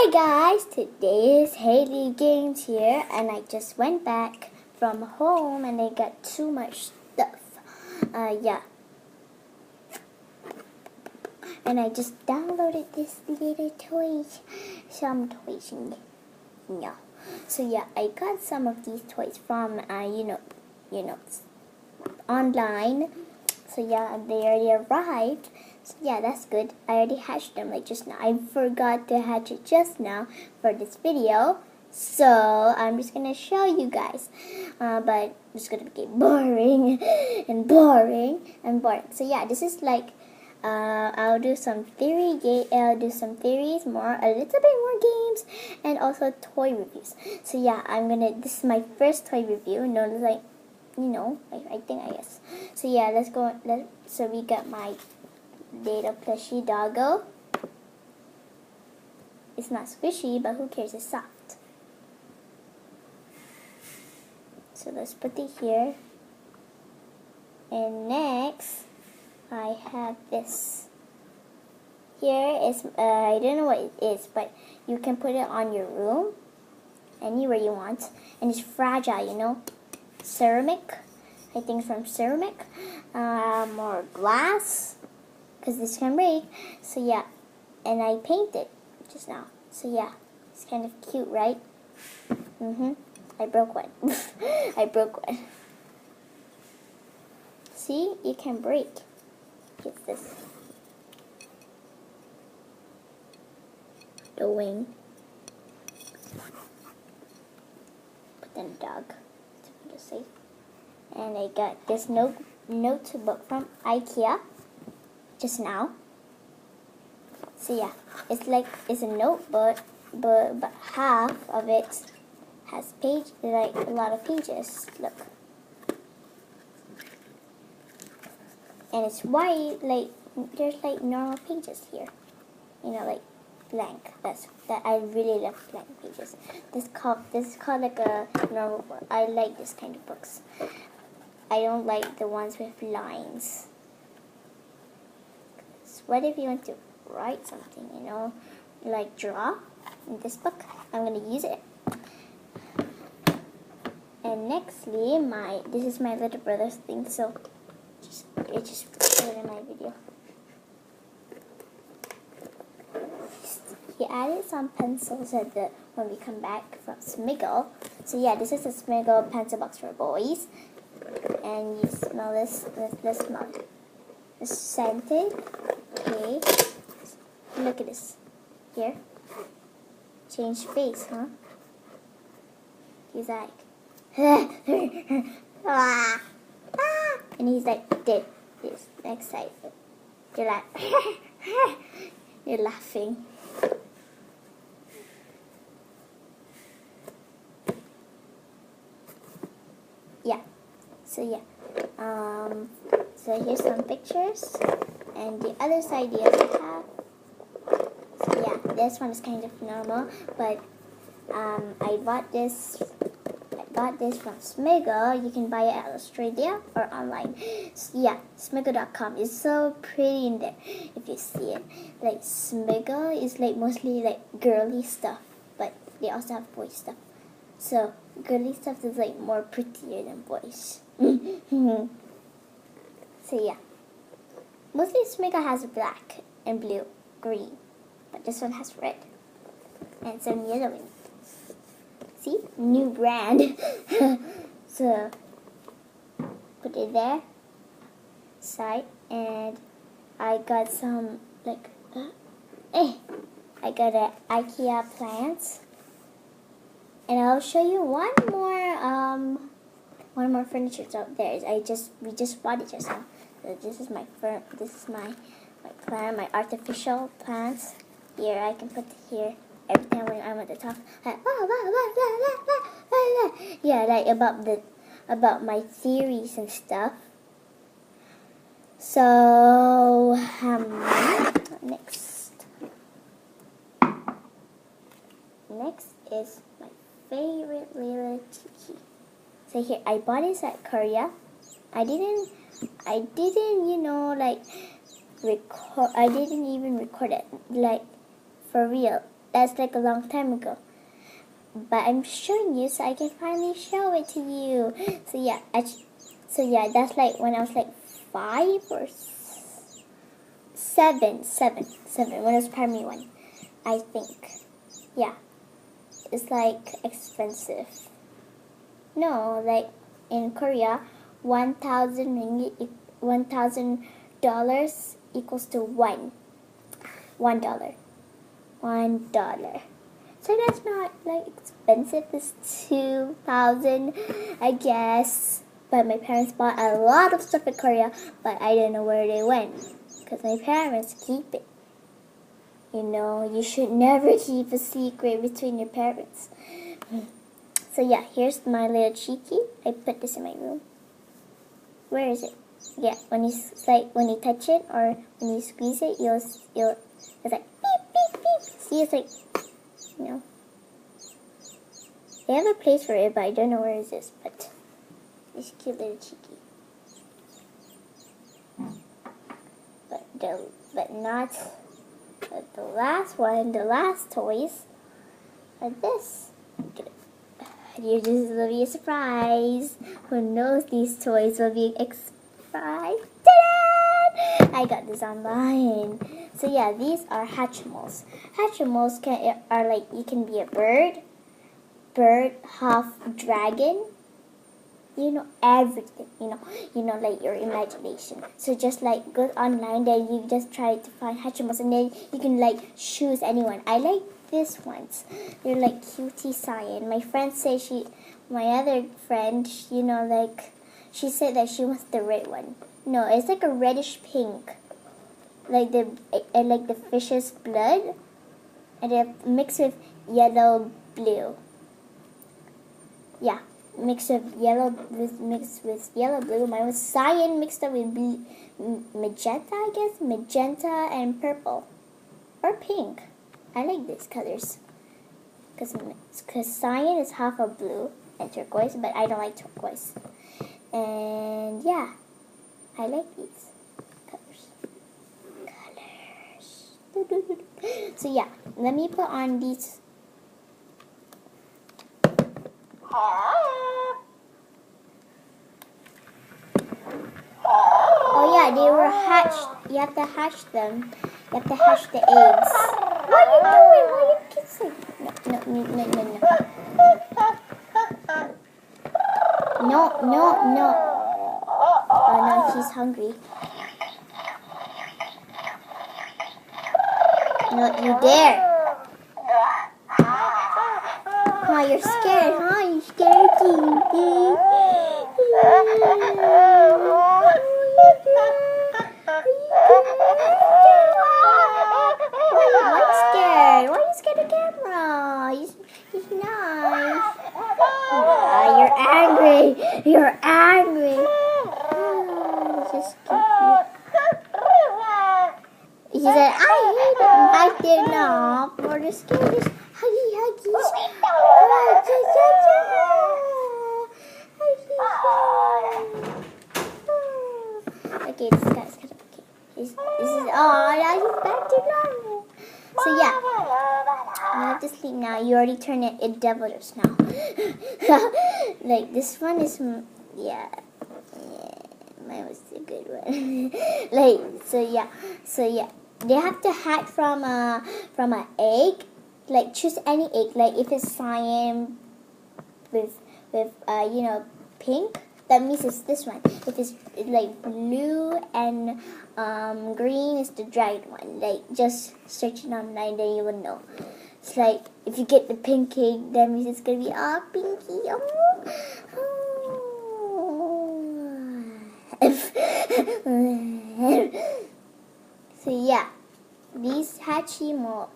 Hi guys, today is Hayley Games here, and I just went back from home and I got too much stuff. Yeah. And I just downloaded this little toys, some toys, yeah. So yeah, I got some of these toys from, online. So yeah, they already arrived. So yeah, that's good. I already hatched them like just now. I forgot to hatch it just now for this video. So I'm just gonna show you guys. But it's gonna be boring and boring and boring. So yeah, this is like I'll do some theories, more, a little bit more games, and also toy reviews. So yeah, this is my first toy review. No, like, I guess. So yeah, let's go. So we got my little plushy doggo. It's not squishy, but who cares? It's soft. So let's put it here. And next, I have this. Here is, I don't know what it is, but you can put it on your room, anywhere you want. And it's fragile, ceramic. I think from ceramic. More glass, because this can break. So yeah, and I painted just now. So yeah, it's kind of cute, right? I broke one. I broke one. See, you can break. Get this. The wing. Put in a dog to put it safe. And I got this notebook from IKEA just now. So yeah, it's a notebook, but half of it has a lot of pages. Look, and it's white. Like there's like normal pages here, like blank. That I really love blank pages. This is called like a normal book. I like this kind of books. I don't like the ones with lines. So what if you want to write something, like draw in this book? I'm going to use it. And nextly, this is my little brother's thing, so I just put it in my video. He added some pencils when we come back from Smiggle. So yeah, this is a Smiggle pencil box for boys. And you smell this. Let's smell it. It's scented. Okay. Look at this. Here. Change face, huh? He's like, ah, ah. And he's like, did this next side. You're like, you're laughing. Yeah. So yeah. So here's some pictures, and the other side you also have. So yeah, this one is kind of normal, but I bought this from Smiggle. You can buy it at Australia or online. So yeah, Smiggle.com is so pretty in there. If you see it, like Smiggle is like mostly like girly stuff, but they also have boy stuff. So girly stuff is like more prettier than boys. So yeah, mostly Smiggle has black and blue, green, but this one has red and some yellow in it. See, new brand. So put it there, side, and I got some I got a IKEA plants, and I'll show you one more furniture out there. We just bought it just now. So this is my plant, my artificial plants. Here I can put it here every time when I'm at the top. Yeah, like about my theories and stuff. So next is my favorite little tiki. So here, I bought this at Korea. I didn't record. I didn't even record it, like, for real. that's like a long time ago. But I'm showing you so I can finally show it to you. So yeah, that's like when I was like 5 or 7 when I was primary 1, I think. Yeah, it's like expensive. No, like in Korea, 1,000 ringgit, $1,000 equals to $1. $1. So that's not like expensive. It's 2,000, I guess. But my parents bought a lot of stuff in Korea, but I don't know where they went because my parents keep it. You know, you should never keep a secret between your parents. So yeah, here's my little cheeky. I put this in my room. Where is it? Yeah, when you touch it or when you squeeze it, it's like beep beep beep. See, it's like, you know. They have a place for it, but I don't know where it is. But it's cute little cheeky. But the last one, the last toys are this. This will be a surprise. Who knows these toys will be a surprise? Ta-da! I got this online. So yeah, these are Hatchimals. Hatchimals are like, you can be a bird, half dragon. You know everything. You know like your imagination. So just like go online, then you just try to find Hatchimals, and then you can like choose anyone. I like this ones. They're like cutie cyan. My friend says my other friend, you know, like she said that she wants the red one. No, it's like a reddish pink, like the fish's blood, and they're mixed with yellow blue. Yeah, mixed with yellow blue. Mine was cyan mixed up with magenta, I guess, magenta and purple or pink. I like these colors because cyan is half of blue and turquoise, but I don't like turquoise. And yeah, I like these colors. So yeah, let me put on these. Oh yeah, they were hatched. You have to hatch them. You have to hatch the eggs. What are you doing? Why are you kissing? No. Oh no, he's hungry. No, you dare. Oh, you're scared, huh? You're scared, Why are you scared of camera? He's nice. You're angry. Just he said, I hate it. I did not. For the scariest huggies. Okay, this guy's kind of okay. This is now he's back to normal. So yeah, you have to sleep now. You already turned it devilish now. Like this one is yeah, mine was a good one. Like so yeah. They have to hatch from an egg. Like choose any egg. Like if it's cyan with pink, that means it's this one. If it's like blue and green, is the dried one. Like just search it online, then you will know. It's like if you get the pink egg, that means it's gonna be all pinky. So yeah, these Hatchimals,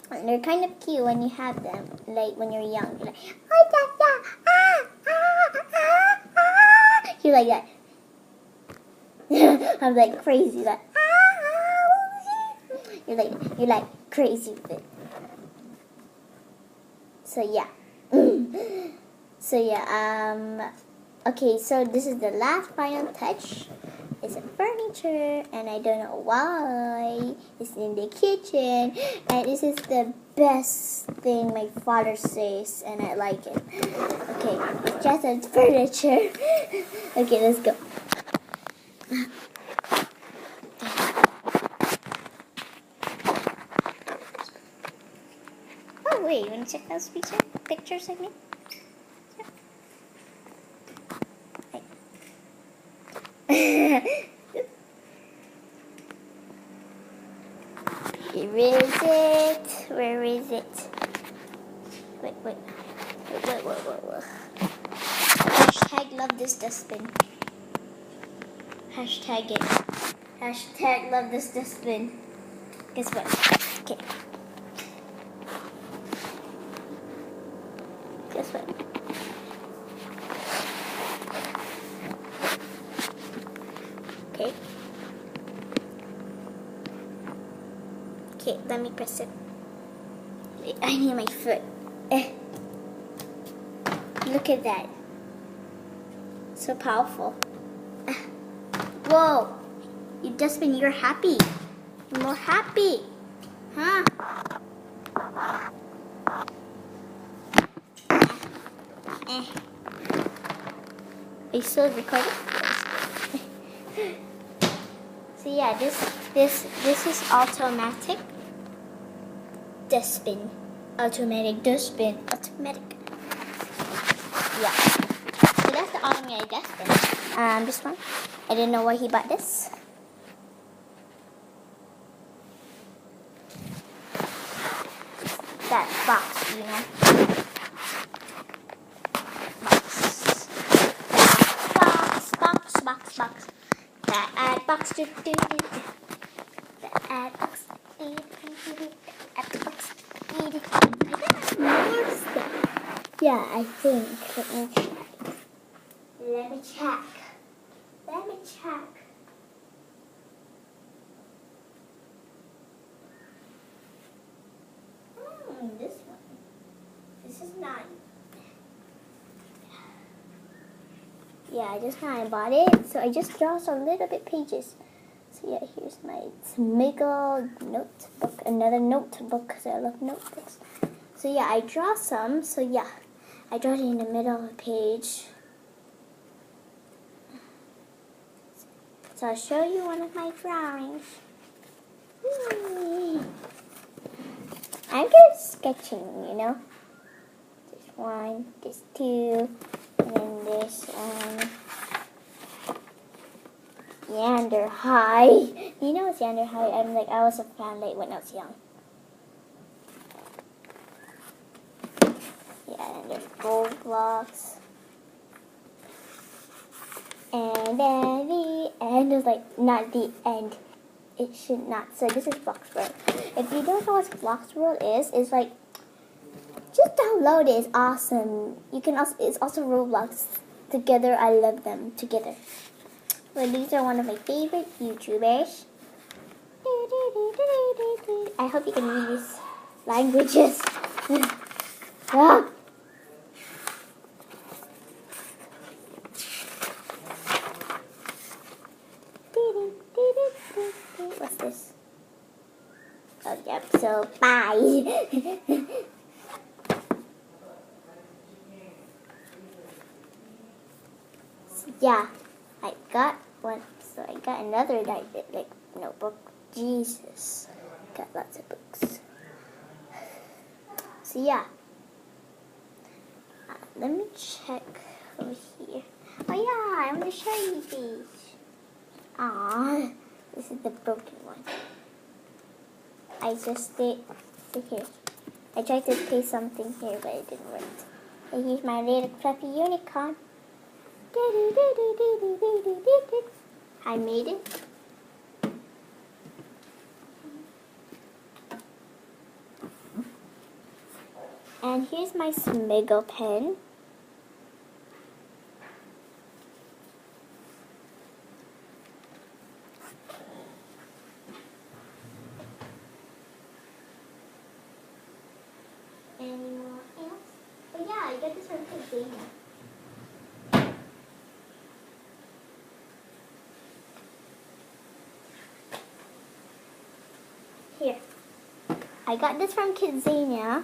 they're kind of cute when you have them, like when you're young. You're like, you're like that. I'm like crazy, like you're like crazy with it. So yeah. Okay, so this is the last final touch. is a furniture, and I don't know why it's in the kitchen. And this is the best thing my father says, and I like it. Okay, it's just a furniture. Okay, let's go. Oh wait, you wanna check those pictures of me? Where is it? Where is it? Wait. Hashtag love this dustbin. Hashtag it. Hashtag love this dustbin. Guess what? Okay. Guess what? Okay. Okay, let me press it. Wait, I need my foot. Look at that. So powerful. Whoa. You dustbin, you're happy. You're more happy. Huh? Are you still recording? So yeah, this is automatic dustbin. Automatic dustbin. Automatic. Yeah. So that's the automatic dustbin. This one. I didn't know why he bought this. That box, you know. Box. That ad box. That ad box. More stuff. Yeah, I think. Let me check. This one. This is not. Yeah, I just kind of bought it, so I just draw some little bit pages. So yeah, here's my Smiggle notebook, another notebook, because I love notebooks. So yeah, I draw some, so yeah, I draw it in the middle of the page. So I'll show you one of my drawings. I'm just sketching, you know. This one, this two, and then this one. Yander High. You know it's Yander High. I was a fan late when I was young. Yeah, and there's gold blocks. And then the end is not the end. It should not. So this is Blox World. If you don't know what Blox World is, it's like, just download it. It's awesome. You can also, it's also Roblox. Together, I love them together. Well, these are one of my favorite YouTubers. I hope you can read these languages. Ah. What's this? Oh, yep, so bye. So, yeah, I got one. So I got another notebook. Jesus, got lots of books. So yeah, let me check over here. Oh yeah, I'm gonna show you these. Ah, this is the broken one. I just did. See here. I tried to paste something here, but it didn't work. And here's my little fluffy unicorn. I made it. And here's my Smiggle pen. Anyone else? Oh yeah, I got this one for Dana. Here. I got this from Kidzania.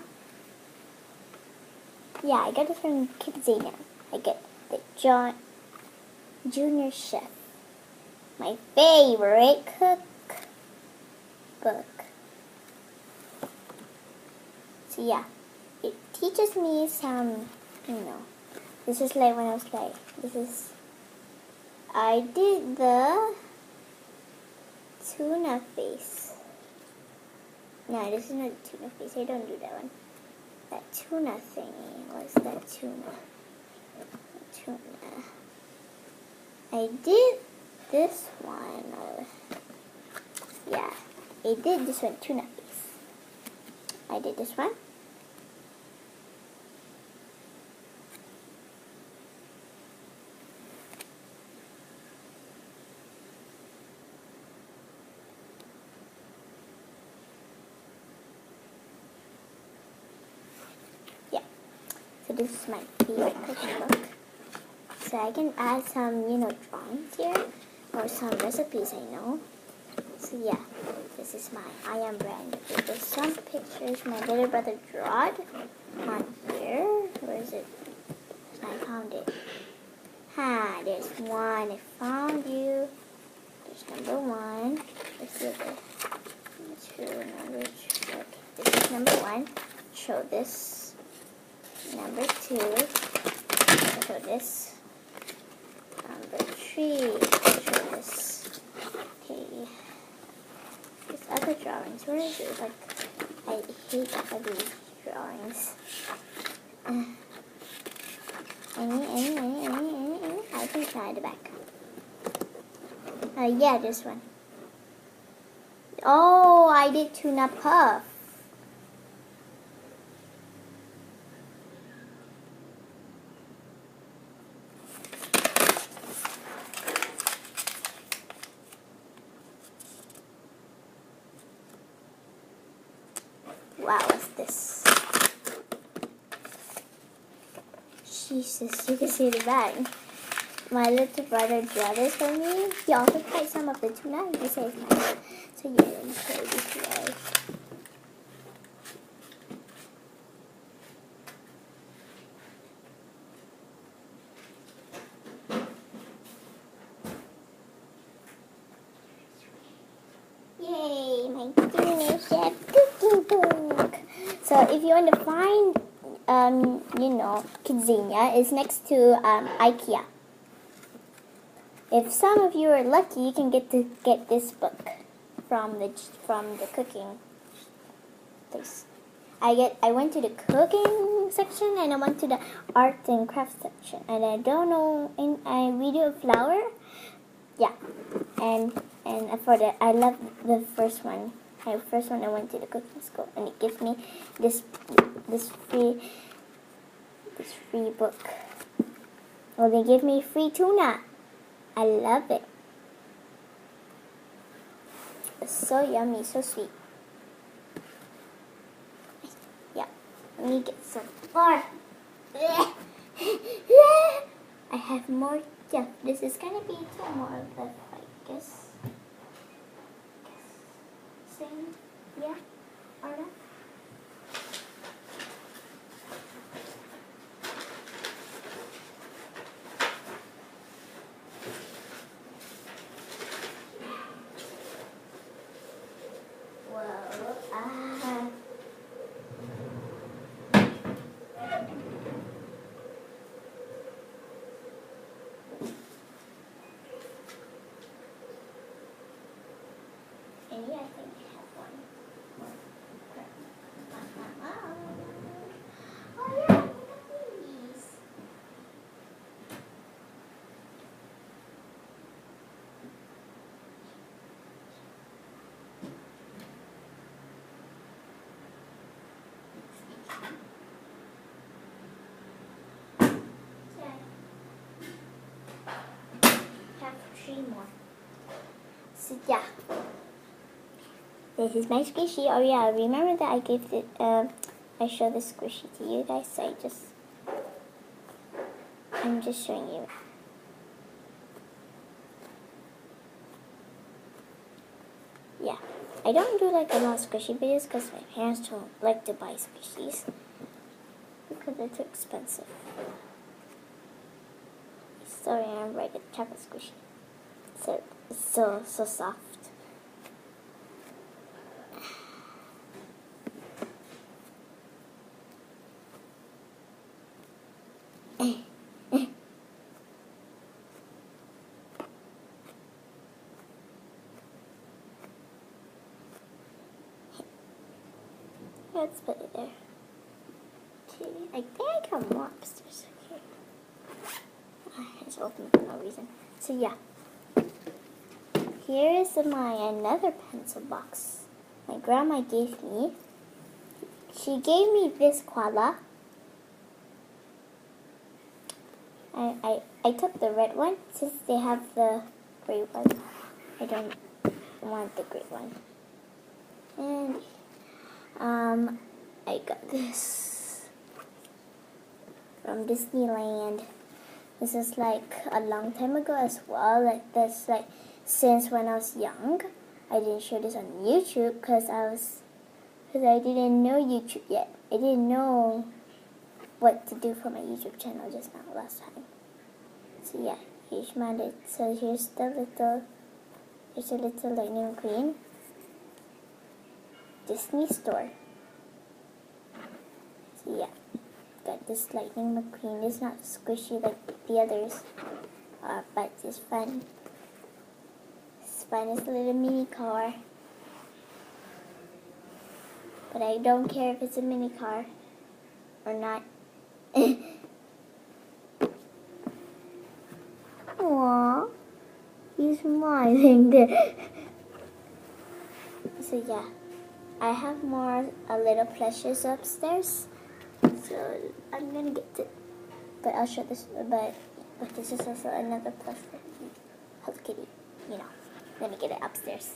Yeah, I got this from Kidzania. I get the Junior Chef. My favorite cookbook. So yeah, it teaches me some, this is like when I was like, I did the tuna face. No, this is not tuna face. I don't do that one. That tuna thingy. What's that tuna? Tuna. I did this one. Yeah, I did this one, tuna face. I did this one. So this is my favorite cooking book. So I can add some, drawings here, or some recipes I know. So yeah, this is my I Am brand. There's some pictures my little brother drew on here. Where is it? I found it. There's one. I found you. There's number one. There's the other two. Okay, this is number one. Show this. Number two, show this. Number three, show this. Okay. There's other drawings. Where is it? Like, I hate ugly drawings. Any. I can try the back. Yeah, this one. Oh, I did tuna puff. Wow, what's this? Jesus, you can see the bag. My little brother drew this for me. He also tried some of the tuna and he says nice. So yeah, let me show you this way. Yay, my Junior Chef cooking book. So if you want to find, Kidzania is next to IKEA. If some of you are lucky, you can get this book from the cooking place. I went to the cooking section and I went to the art and craft section. And I don't know, we do a flower. Yeah, and for that, I love the first one. I went to the cooking school, and it gives me this free book. Well, they give me free tuna. I love it. It's so yummy, so sweet. Yeah, let me get some more. I have more. Yeah, this is gonna be two more of the, I guess. Same, yeah, or not? And yeah, I think I have one more. Oh yeah, I got these. Have three more. So yeah. This is my squishy. Oh yeah, remember that I gave it, I showed the squishy to you guys, so I'm just showing you. Yeah, I don't do like a lot of squishy videos because my parents don't like to buy squishies because they're too expensive. So I remember I get chocolate squishy. So it's so soft. Let's put it there. Okay, I think I got more upstairs. Okay. I just opened it for no reason. So yeah. Here is another pencil box my grandma gave me. She gave me this koala. I took the red one since they have the gray one. I don't want the gray one. And I got this from Disneyland. This is like a long time ago as well. Like this, like since when I was young. I didn't show this on YouTube because I didn't know YouTube yet. I didn't know what to do for my YouTube channel just now last time. So yeah, here's here's a little Lightning McQueen Disney store. So yeah, got this Lightning McQueen. It's not squishy like the others, but it's fun. It's fun. It's a little mini car. But I don't care if it's a mini car or not. Aww, he's smiling there. So yeah, I have more little plushes upstairs. So I'm gonna get it. But I'll show this. But this is also another plush for Hello Kitty. You know, I'm gonna get it upstairs.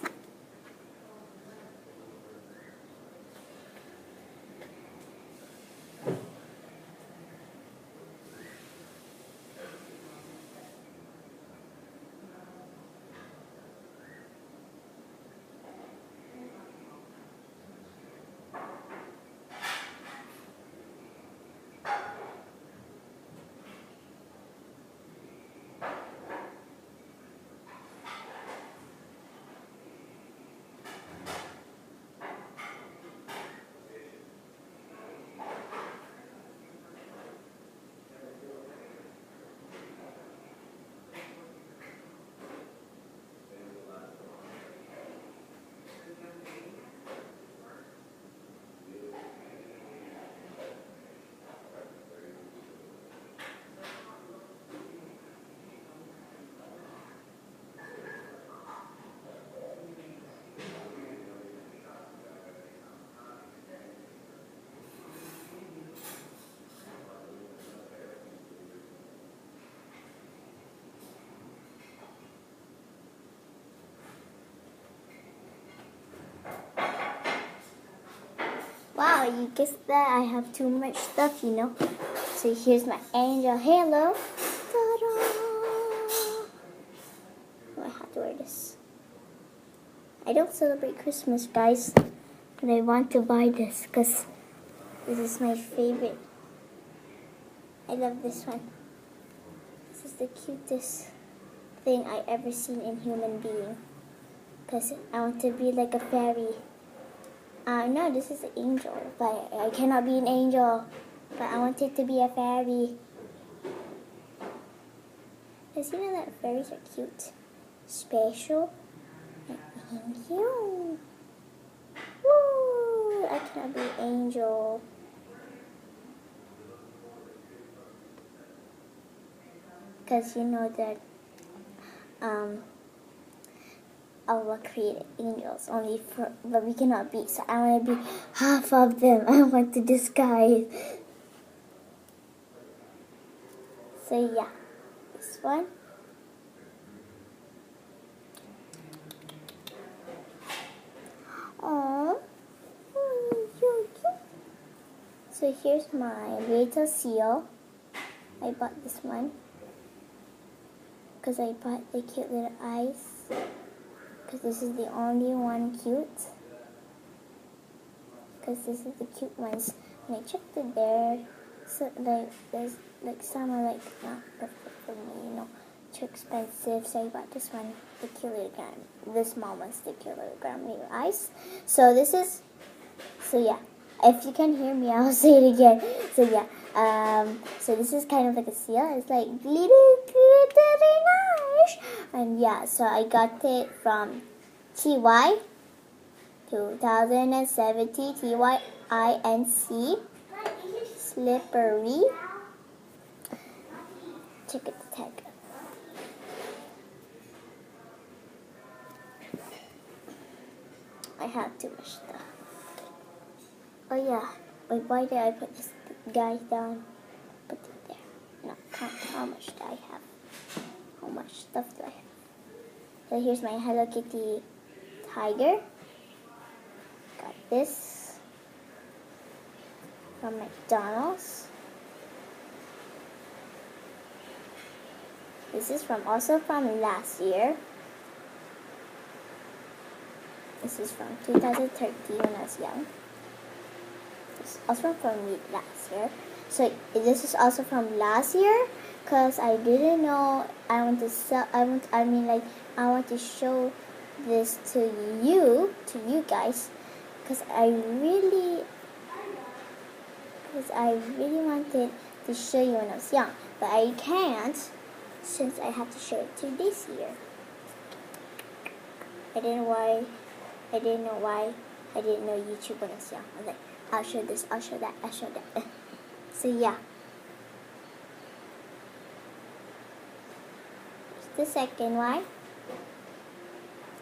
Wow, you guessed that I have too much stuff, you know. So here's my angel halo. Ta-da! Oh, I have to wear this. I don't celebrate Christmas, guys, but I want to buy this because this is my favorite. I love this one. This is the cutest thing I ever seen in human being. Because I want to be like a fairy. No, this is an angel, but I cannot be an angel. But I want it to be a fairy. Because you know that fairies are cute, special, and angel. Woo! I cannot be an angel. Because you know that Allah created angels but we cannot be. So I want to be half of them. I want to disguise. So yeah, this one. Aww, so cute. So here's my little seal. I bought this one because I bought the cute little eyes. Because this is the only one cute. because this is the cute ones. And I checked it there. So like there's like some are like not perfect for me, you know, too expensive. So I bought this one, the kilogram. The small one's the kilogram new ice. So this is, so yeah. If you can hear me, I'll say it again. So yeah. So this is kind of like a seal. It's like little glittery nice. And yeah, so I got it from TY 2070 TYINC slippery. Check it the tag. I have too much stuff. Oh yeah. Wait, why did I put this guy down? Put it there. No, count how much do I have? How much stuff do I have? So here's my Hello Kitty tiger. Got this from McDonald's. This is also from last year. This is from 2013 when I was young. This is also from me last year. So this is also from last year because I didn't know I want to sell. I want to show this to you guys because I really wanted to show you when I was young, but I can't since I have to show it to this year. I didn't know why I didn't know YouTube when I was young. I was like, I'll show this, I'll show that, I'll show that. So yeah. Here's the second one.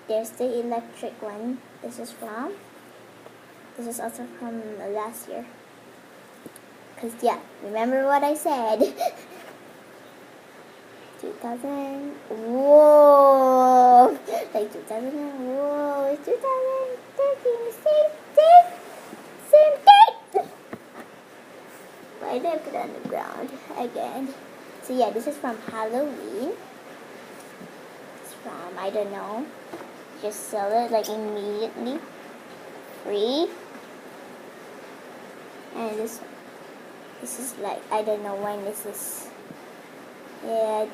There's the electric one. This is also from last year. Cause yeah, remember what I said. 2000. Whoa! Like 2000. Whoa! 2013. Same date. Why did I put it on the ground again? So yeah, this is from Halloween. It's from, I don't know. Just sell it like immediately. Free. And this is like, I don't know when this is. Yeah,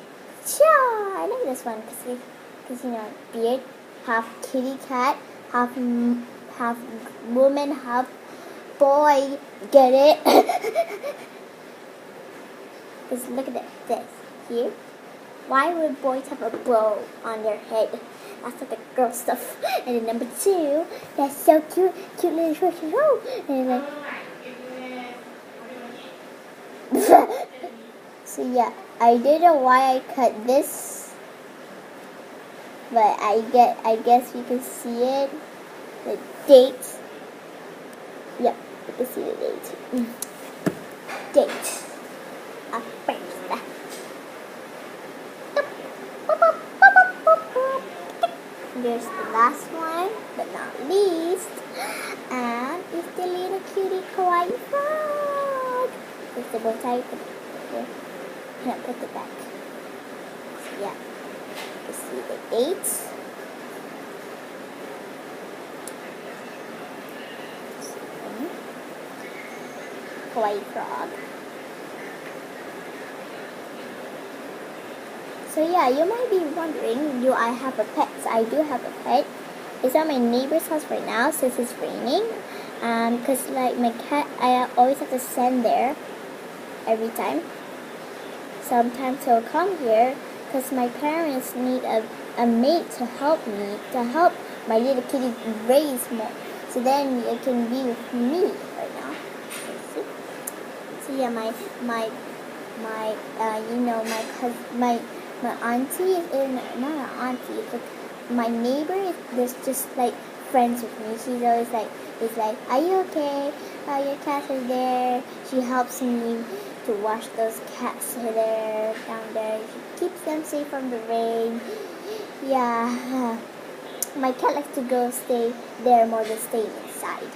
I like this one because you know, beard, half kitty cat, half woman, half boy. Get it? Because look at this here. Why would boys have a bow on their head? That's like the girl stuff. And then number 2, that's so cute little short show. And like, so yeah, I don't know why I cut this, but I guess you can see it. The date. Yep, you can see the date. Date. There's the last one, but not least, and it's the little cutie kawaii frog. It's the bow tie. Can't put it back. So yeah, you see the date. Kawaii frog. So yeah, you might be wondering, do I have a pet? So I do have a pet. It's at my neighbor's house right now since it's raining. Because like my cat, I always have to send there every time. Sometimes he'll come here because my parents need a mate to help my little kitty raise more. So then it can be with me right now. See? So yeah, my auntie is not an auntie, but my neighbor is just like friends with me. She's always like, are you okay? Your cat is there. She helps me to wash those cats down there. She keeps them safe from the rain. Yeah, my cat likes to go stay there more than staying inside.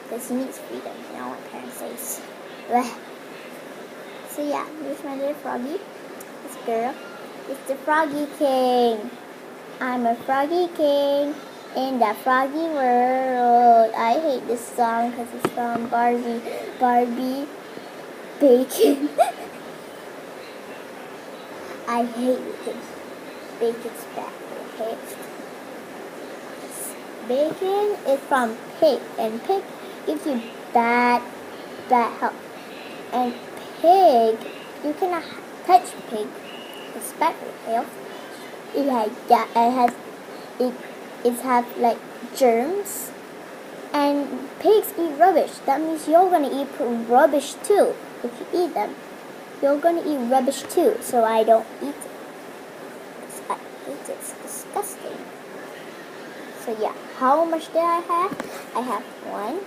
Because he needs freedom, you know what parents say. So yeah, here's my little froggy. This girl. It's the Froggy King. I'm a Froggy King. In the Froggy World. I hate this song because it's from Barbie. Barbie Bacon. I hate bacon. Bacon's bad. Okay. Bacon is from pig, and pig gives you bad health. And pig, you cannot touch pig. It's bad for health. It has like germs, and pigs eat rubbish. That means you're gonna eat rubbish too. If you eat them, you're gonna eat rubbish too. So I don't eat it. I hate it. It's disgusting. So yeah, how much did I have? I have 1.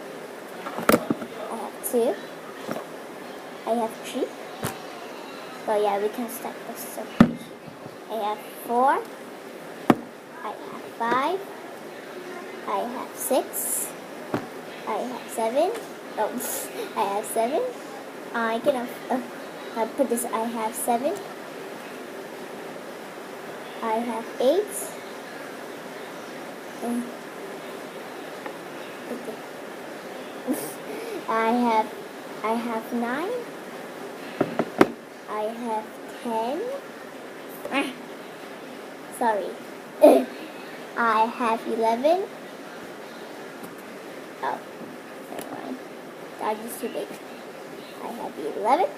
I have 2. I have 3. So yeah, we can start this. I have 4. I have 5. I have 6. I have 7. Oh, I have 7. I can put this. I have 7. I have 8. I have 9. I have 10. Sorry. I have 11. Oh, never mind. That is too big. I have 11.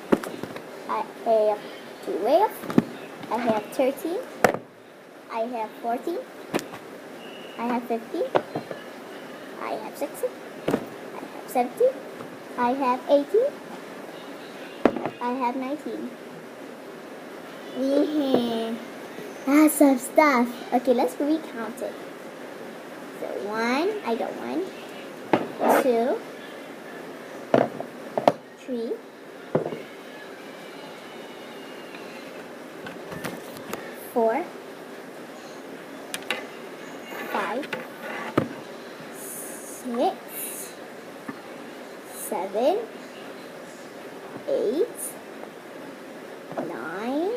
I have 12. I have 13. I have 14. I have 15. I have 16. I have 17. I have 18. I have 19. That's some stuff. Okay, let's recount it. So 1, I got 1. 2, 3, 4, 5, 6, 7, 8, 9,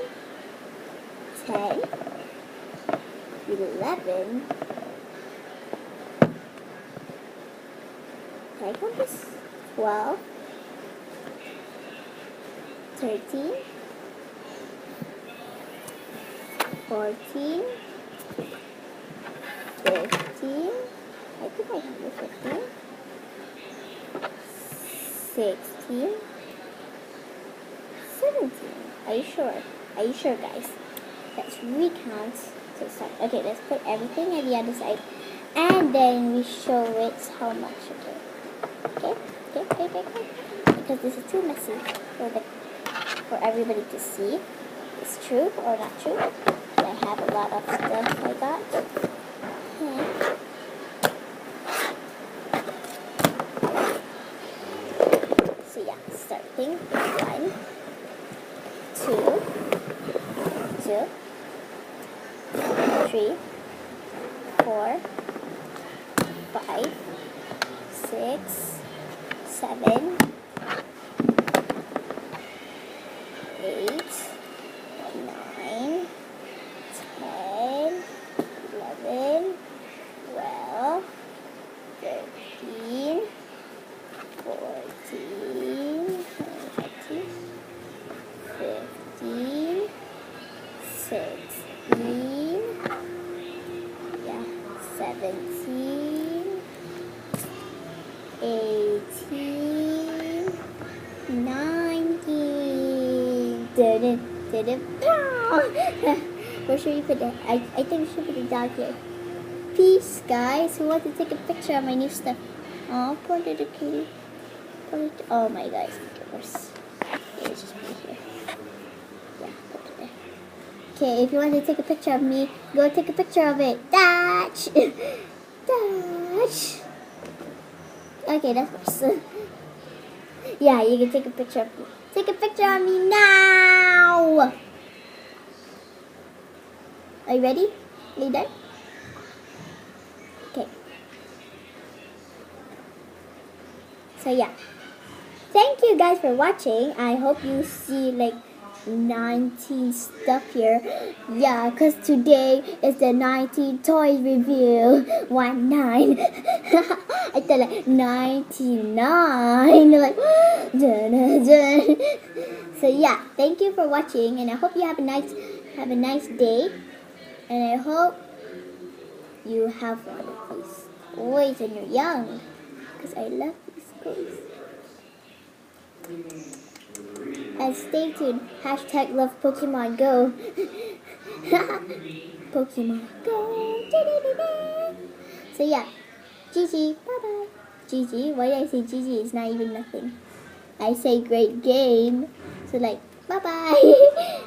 10, 11. Can I count this? 12, 13, 14, 15. I think I have 15. 16, 17. Are you sure? Are you sure, guys? Let's recount to start. Okay, let's put everything at the other side, and then we show it how much. Okay. Because this is too messy for everybody to see. It's true or not true. I have a lot of stuff I got. So yeah, starting 1, 2, 3, 4, 5, 6, 7, 8, 9, 10, 11, 12, 13, 14, 15, 16, 17, 18, 19. Where should we put it? I think we should put it down here. Peace, guys. Who wants to take a picture of my new stuff? Oh, poor little kitty. Oh my God, it's worse. Let's just put it here. Yeah, put it there. Okay, if you want to take a picture of me, go take a picture of it. Dash! Dash! Okay, that's worse. Yeah, you can take a picture of me. Take a picture of me now! Are you ready? Are you done? Okay. So yeah. Thank you guys for watching. I hope you see 19 stuff here. Yeah, because today is the 19 toys review. 19. I thought like 99. Like, dun, dun, dun. So yeah, thank you for watching, and I hope you have a nice day, and I hope you have one of these toys when you're young, because I love these toys. And stay tuned. # love Pokemon Go. Pokemon Go. So yeah, GG. Bye bye. GG. Why did I say GG? It's not even nothing. I say great game. So like, bye bye.